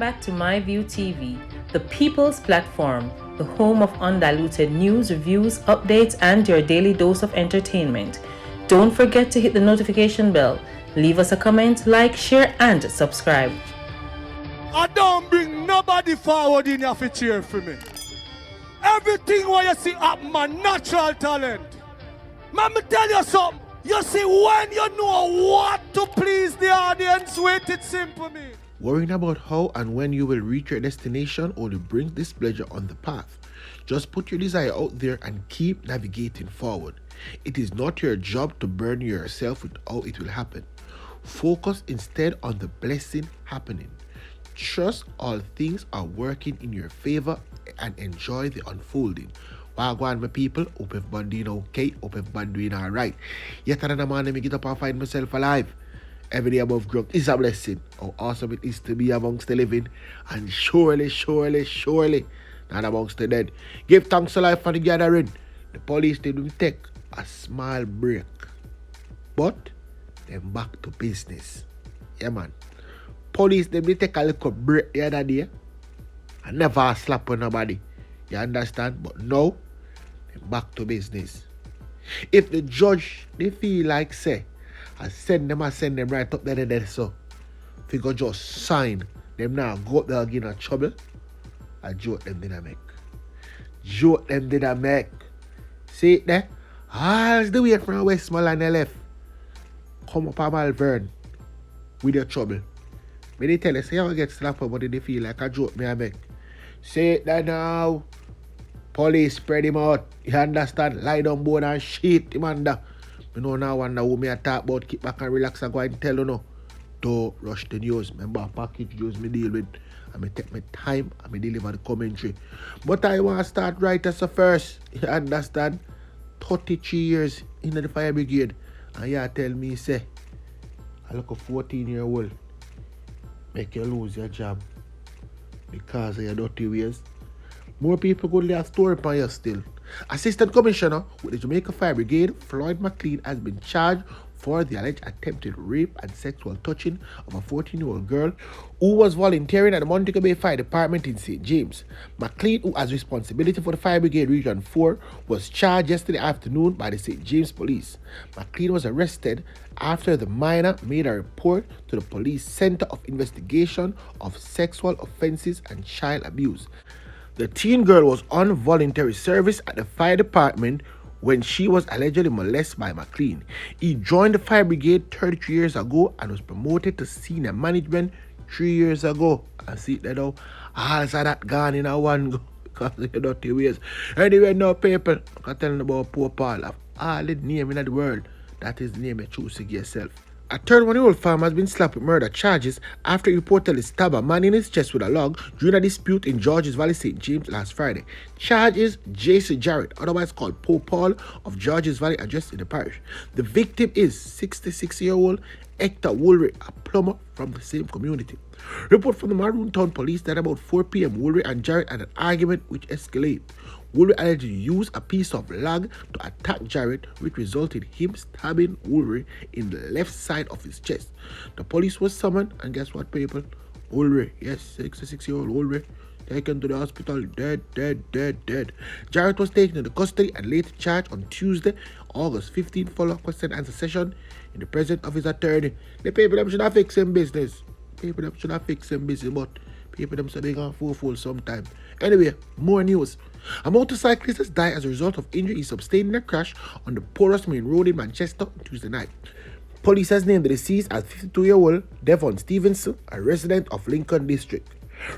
back to MyView TV, the people's platform, the home of undiluted news, reviews, updates, and your daily dose of entertainment. Don't forget to hit the notification bell, leave us a comment, like, share, and subscribe. I don't bring nobody forward in here to cheer for me. Everything what you see up my natural talent. Let me tell you something. You see, when you know what to please the audience with, it's simple me. Worrying about how and when you will reach your destination only brings displeasure on the path. Just put your desire out there and keep navigating forward. It is not your job to burden yourself with how it will happen. Focus instead on the blessing happening. Trust all things are working in your favor and enjoy the unfolding. Wagwan, my people, hope everybody doing okay, hope everybody doing alright. Yet another morning, I get up and find myself alive. Every day above ground is a blessing. How awesome it is to be amongst the living, and surely, not amongst the dead. Give thanks to life for the gathering. The police didn't take a small break, but them back to business. Yeah, man. Police them take a little break the other day and never slap on nobody. You understand? But now, them back to business. If the judge they feel like say, I send them right up there so. If you go just sign them now go up there again in trouble. A joke them did I make. See it there? All the way from Westmoreland left. Come up a Malvern with your trouble. May they tell you, say you get slapped but they feel like a joke me I make. Say it there now. Police spread him out. You understand? Lie down board and shit him under. You know now wonder who me I talk about. Keep back and relax and go and tell you no. Don't rush the news. Remember package news me deal with. I may take my time and me deliver the commentary. But I want to start right as a first. You understand? 33 years in the fire brigade. And you tell me say I look a 14-year-old make you lose your job because of your dirty ways. More people go to their story upon you still. Assistant Commissioner with the Jamaica Fire Brigade, Floyd has been charged for the alleged attempted rape and sexual touching of a 14-year-old girl who was volunteering at the Montego Bay Fire Department in St. James. McLean, who has responsibility for the Fire Brigade Region 4, was charged yesterday afternoon by the St. James Police. McLean was arrested after the minor made a report to the Police Center of Investigation of Sexual Offenses and Child Abuse. The teen girl was on voluntary service at the fire department when she was allegedly molested by McLean. He joined the fire brigade 33 years ago and was promoted to senior management 3 years ago. I see that now. All of that gone in a one go because of the dirty ways. Anyway, now people, I can tell you about poor Paul of all the name in the world. That is the name you choose to give yourself. A 31-year-old farmer has been slapped with murder charges after he reportedly stabbed a man in his chest with a log during a dispute in Georges Valley, St. James last Friday. Charge is Jason Jarrett, otherwise called Poe Paul of Georges Valley, addressed in the parish. The victim is 66-year-old Hector, a plumber from the same community. Report from the Maroon Town Police that about 4 p.m. Woolry and Jarrett had an argument which escalated. Woolry allegedly used a piece of log to attack Jarrett, which resulted in him stabbing Woolry in the left side of his chest. The police was summoned, and guess what, people? Woolry, yes, 66-year-old Woolry, taken to the hospital, dead. Jarrett was taken into custody and later charged on Tuesday, August 15, follow-up question and answer session in the presence of his attorney. The people them should have fixed some business. But people them say they gonna fool sometime. Anyway, more news. A motorcyclist has died as a result of injury he sustained in a crash on the Porous Main Road in Manchester on Tuesday night. Police has named the deceased as 52-year-old Devon Stevenson, a resident of Lincoln District.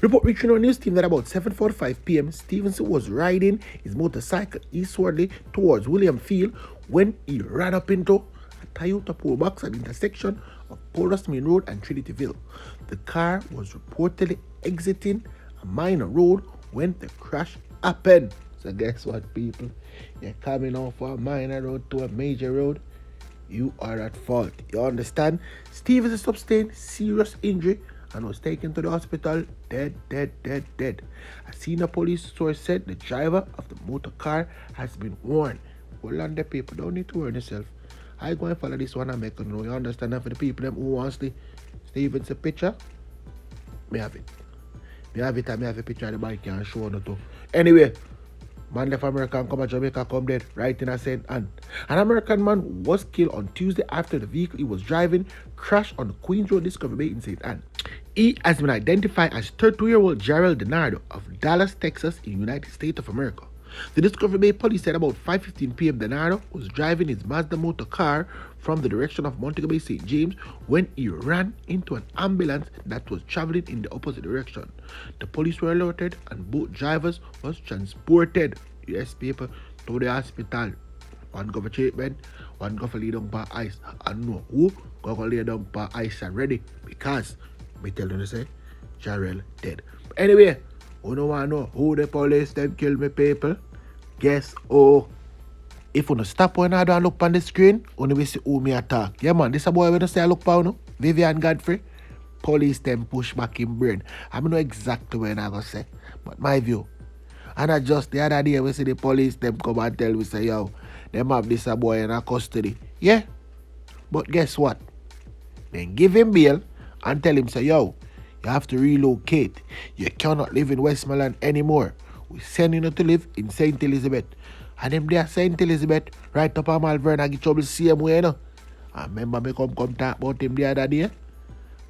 Report reaching our news team that about 7:45 p.m. Stevenson was riding his motorcycle eastwardly towards William Field when he ran up into a Toyota Probox at the intersection of Porous Main Road and Trinityville. The car was reportedly exiting a minor road when the crash happened. So guess what, people? You're coming off a minor road to a major road. You are at fault. You understand? Stevenson sustained serious injury and was taken to the hospital dead. A senior police source said the driver of the motor car has been warned. Hold on, the people, don't need to worry yourself. I go and follow this one and make you know. You understand? And for the people them who wants the Stevenson picture, may have it. Me have it and me have a picture of the bike and show on too. Anyway, man left America and come to Jamaica, come dead, right in a St. Anne. An American man was killed on Tuesday after the vehicle he was driving crashed on the Queens Road Discovery Bay in St. Anne. He has been identified as 32-year-old Gerald Dɛad of Dallas, Texas, in the United States of America. The Discovery Bay police said about 5:15 p.m. Dɛad was driving his Mazda motor car from the direction of Montego Bay, St. James, when he ran into an ambulance that was traveling in the opposite direction. The police were alerted and both drivers was transported, US paper, to the hospital. One go for treatment, one go for lay down for ice. And no, who go lay down for ice already? Because, me tell you say, Jarrell dead. Anyway, you don't want to know who the police them kill me people? Guess who? If you don't stop when I don't look on the screen, you will see who me attack. Yeah man, this a boy when I say I look for no? Vivian Godfrey. Police them push back in brain. I don't know exactly when I go say, but my view. And I just the other day we see the police them come and tell me say yo, them have this a boy in a custody. Yeah. But guess what? Then give him bail and tell him say yo, you have to relocate. You cannot live in Westmoreland anymore. We send you to live in St. Elizabeth. And them there St. Elizabeth, right up on Malvern, and get trouble same way, you know. I remember me come talk about him the other day.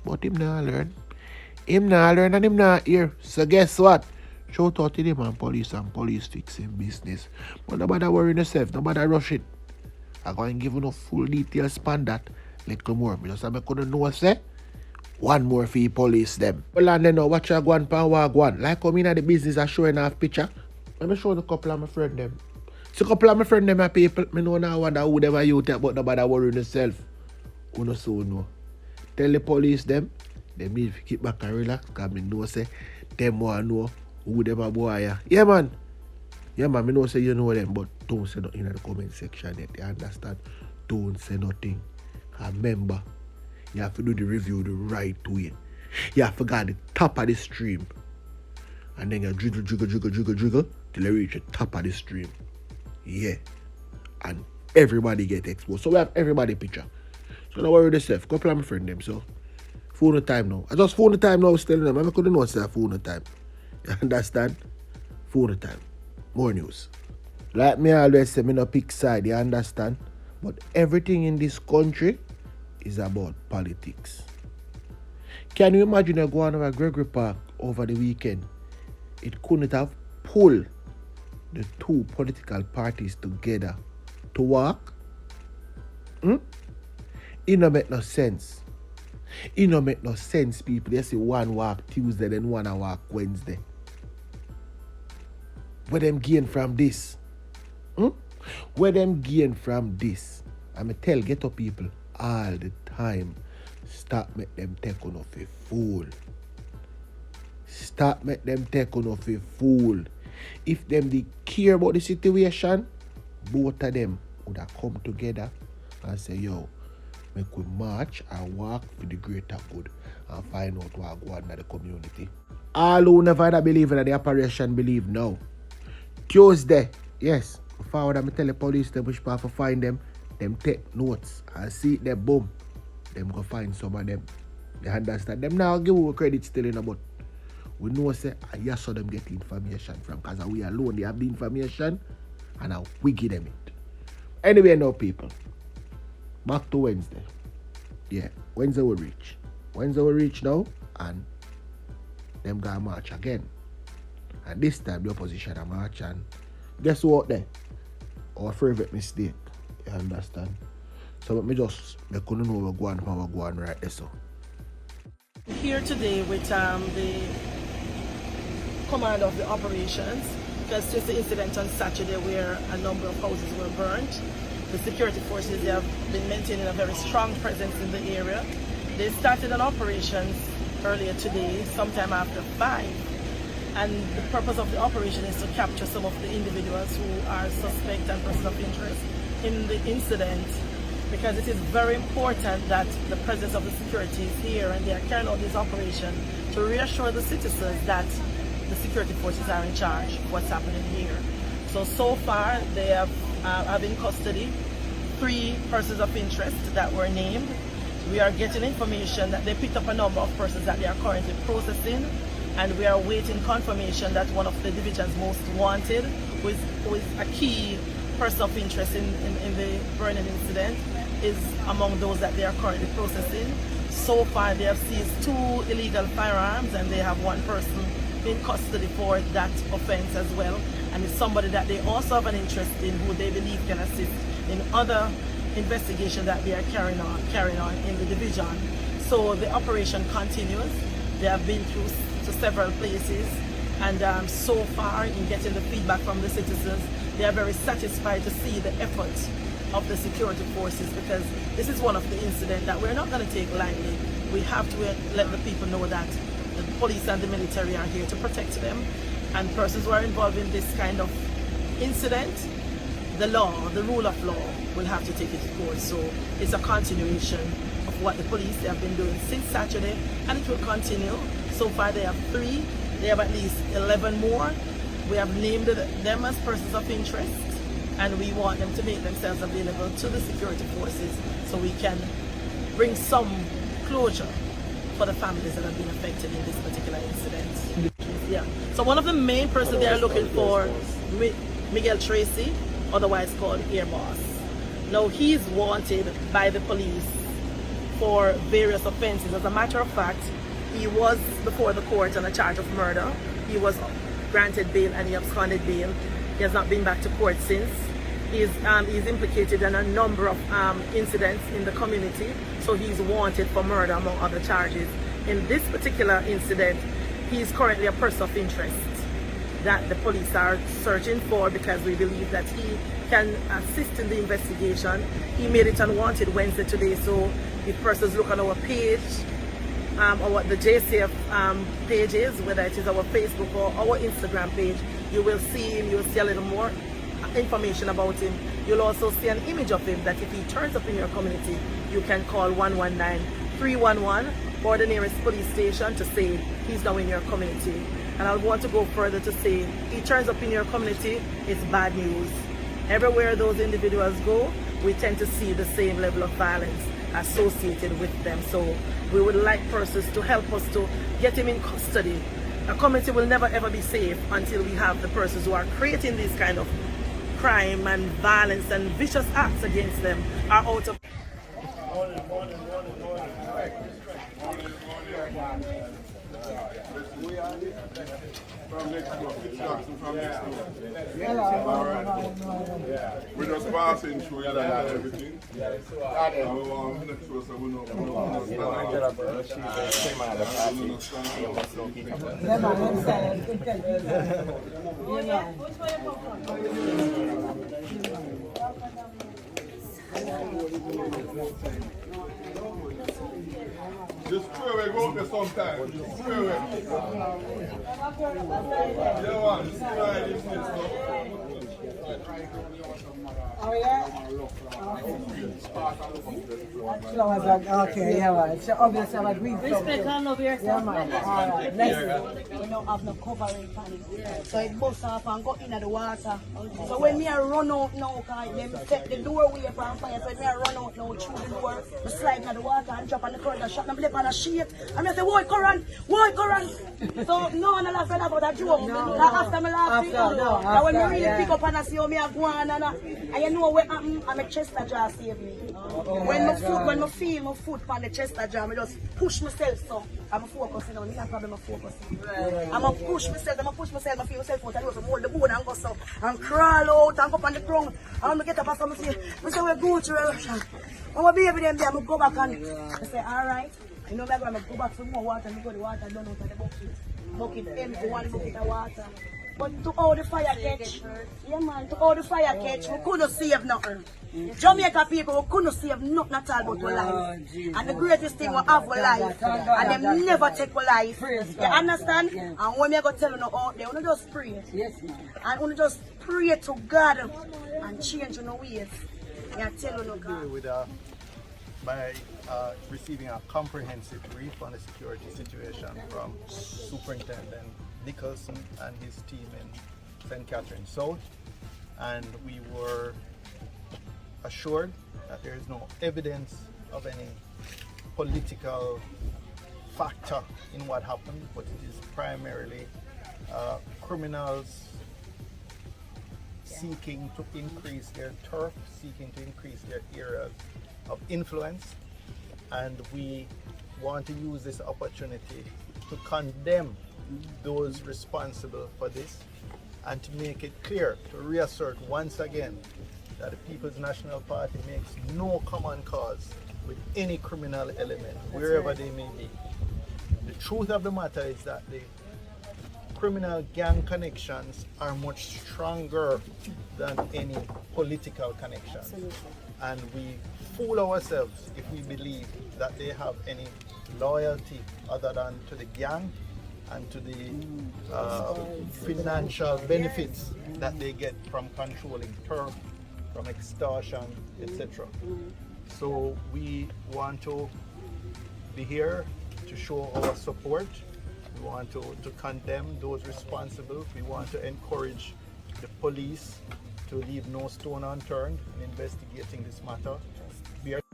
But him not learn. Him not learn and him not hear. So guess what? Shout out to them and police fixing business. But nobody worry yourself, nobody rush it. I'm going to give you no full details on that. Little more. Because I couldn't know say. One more for police them. Well, and then now watch you go on pan walk one. Like come in at the business and showing off picture. Let me show the couple of my friend them. So couple of my friend them are people. Me know now wonder who them are you take, but nobody worry yourself. Who no so know. Tell the police them need to keep back and relax. Because me know say them want know who them are boy. Yeah man. Yeah man, me know say you know them, but don't say nothing in the comment section yet. You understand? Don't say nothing. Remember. You have to do the review the right way. You have to go at the top of the stream. And then you jiggle till you reach the top of the stream. Yeah. And everybody get exposed. So we have everybody picture. So don't worry yourself. Couple of my friend them. So phone the time now. I just phone the time now. I was telling them. I couldn't know what's that phone the time. You understand? Phone the time. More news. Like me always say, me no pick side. You understand? But everything in this country is about politics. Can you imagine you go on to Gregory Park over the weekend? It couldn't have pulled the two political parties together to work. It no make no sense. It no make no sense, people. They say one walk Tuesday, then one walk Wednesday. Where them gain from this? Where them gain from this? I'ma tell ghetto people all the time, stop make them take on off a fool. Stop make them take on off a fool. If them they care about the situation, both of them would have come together and say, yo, make we march and work for the greater good and find out what go on in the community. All who never believe in the operation believe now. Tuesday, yes, forward I tell the police them which part to find them take notes and see them boom. Them go find some of them. They understand them now give you credit still in but we know say I saw them get information from because we alone they have the information and now we give them it. Anyway now people. Back to Wednesday. Yeah, Wednesday will reach. Wednesday will reach now and them gonna march again. And this time the opposition are march and guess what then? Our favorite mistake. You understand? So let me just couldn't know we're going right there so. Here today with the command of the operations because since the incident on Saturday where a number of houses were burnt, the security forces they have been maintaining a very strong presence in the area. They started an operations earlier today, sometime after 5. And the purpose of the operation is to capture some of the individuals who are suspect and persons of interest in the incident, because it is very important that the presence of the security is here and they are carrying out this operation to reassure the citizens that the security forces are in charge of what's happening here. So far they have in custody 3 persons of interest that were named. We are getting information that they picked up a number of persons that they are currently processing, and we are waiting confirmation that one of the division's most wanted, who is a key person of interest in the burning incident, is among those that they are currently processing. So far they have seized 2 illegal firearms, and they have 1 person in custody for that offense as well, and it's somebody that they also have an interest in, who they believe can assist in other investigation that they are carrying on in the division. So the operation continues. They have been through to several places, and so far in getting the feedback from the citizens, they are very satisfied to see the effort of the security forces, because this is one of the incidents that we're not going to take lightly. We have to let the people know that the police and the military are here to protect them, and persons who are involved in this kind of incident, the law, the rule of law, will have to take its course. So it's a continuation of what the police have been doing since Saturday, and it will continue. So far they have 3, they have at least 11 more. We have named them as persons of interest, and we want them to make themselves available to the security forces so we can bring some closure for the families that have been affected in this particular incident. Yeah. So one of the main persons they are looking for, Miguel Tracy, otherwise called Air Boss. Now he's wanted by the police for various offenses. As a matter of fact, he was before the court on a charge of murder. He was granted bail and he absconded bail. He has not been back to court since. He's implicated in a number of incidents in the community, so he's wanted for murder among other charges. In this particular incident, he's currently a person of interest that the police are searching for, because we believe that he can assist in the investigation. He made it unwanted Wednesday today, so if persons look on our page, or what the JCF page is, whether it is our Facebook or our Instagram page, you will see him, you'll see a little more information about him. You'll also see an image of him, that if he turns up in your community, you can call 119-311 or the nearest police station to say he's now in your community. And I want to go further to say, he turns up in your community, it's bad news. Everywhere those individuals go, we tend to see the same level of violence associated with them. So we would like persons to help us to get him in custody. A community will never ever be safe until we have the persons who are creating these kind of crime and violence and vicious acts against them are out of. From next door, from next door. We're just passing through and everything. And we want to make sure so we know just pray we go there sometime. Just pray we. Yeah, man. Just try this stuff. Oh yeah? Okay, yeah, man. So obviously I'm agreed. Respect and love yourself. Yeah, man. Alright, let's We don't have no covering for it. So it bust off and go into the water. So when me a run out now, cause them set the doorway from fire, so when me a run out now through the door, I slide into the water and drop on the current and shot them lip on a sheet. And I say, why current? So no one laugh about that joke. After me laughing, and when me really pick up and I see how me a go on and you know what happened, and my chest jaw saved me. When I feel my foot on the chest jaw, I just push myself so. I'm focusing on, no problem, I'm focusing. I'm a push myself, I feel myself out, and I just hold the bone and go so, and crawl out and go up on the ground. And I get up and I say, we're going to eruption. I'm a baby them there, I'm go back and I say, alright. You know, I'm going to go back for more water, and I go to the water, I don't know what the bucket empty, one bucket of water. But to all the fire catch, yeah man, to all the fire catch, we couldn't save nothing. Jamaica people, we couldn't save nothing at all but our life. And the greatest thing we have our life, and them never take our life. You understand? And when we go tell you out there, we just pray. And we just pray to God and change our ways. And tell you God. By receiving a comprehensive brief on the security situation from Superintendent Nicholson and his team in St. Catherine South, and we were assured that there is no evidence of any political factor in what happened, but it is primarily criminals seeking to increase their turf, seeking to increase their areas of influence, and we want to use this opportunity to condemn those responsible for this and to make it clear, to reassert once again that the People's National Party makes no common cause with any criminal element, wherever they may be. The truth of the matter is that the criminal gang connections are much stronger than any political connections. And we fool ourselves if we believe that they have any loyalty other than to the gang and to the financial benefits that they get from controlling turf, from extortion, etc. So we want to be here to show our support. We want to condemn those responsible. We want to encourage the police to leave no stone unturned in investigating this matter.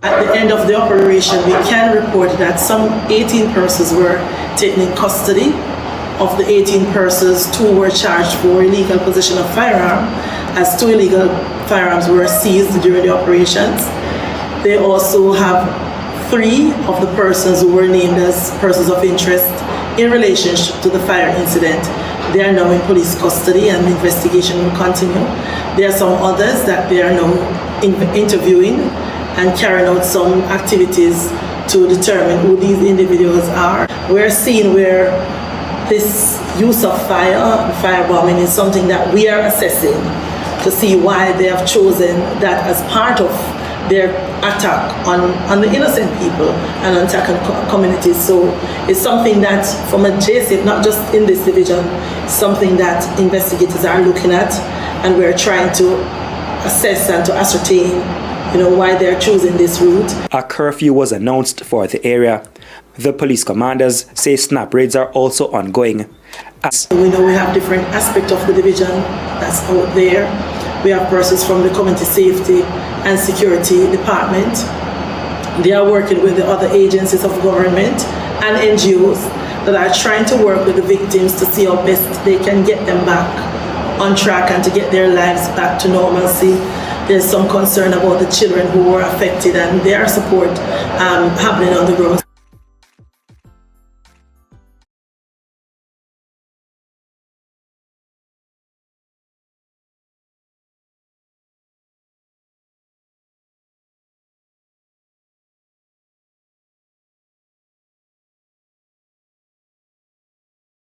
At the end of the operation, we can report that some 18 persons were taken in custody. Of the 18 persons, 2 were charged for illegal possession of firearm, as 2 illegal firearms were seized during the operations. They also have 3 of the persons who were named as persons of interest in relation to the fire incident. They are now in police custody and the investigation will continue. There are some others that they are now interviewing and carrying out some activities to determine who these individuals are. We're seeing where this use of firebombing is something that we are assessing to see why they have chosen that as part of their attack on the innocent people and on attacking communities. So it's something that from a JSIP, not just in this division, something that investigators are looking at, and we're trying to assess and to ascertain why they're choosing this route. A curfew was announced for the area. The police commanders say snap raids are also ongoing. We know we have different aspects of the division that's out there. We have persons from the Community Safety and Security Department. They are working with the other agencies of government and NGOs that are trying to work with the victims to see how best they can get them back on track and to get their lives back to normalcy. There's some concern about the children who were affected, and their support happening on the ground.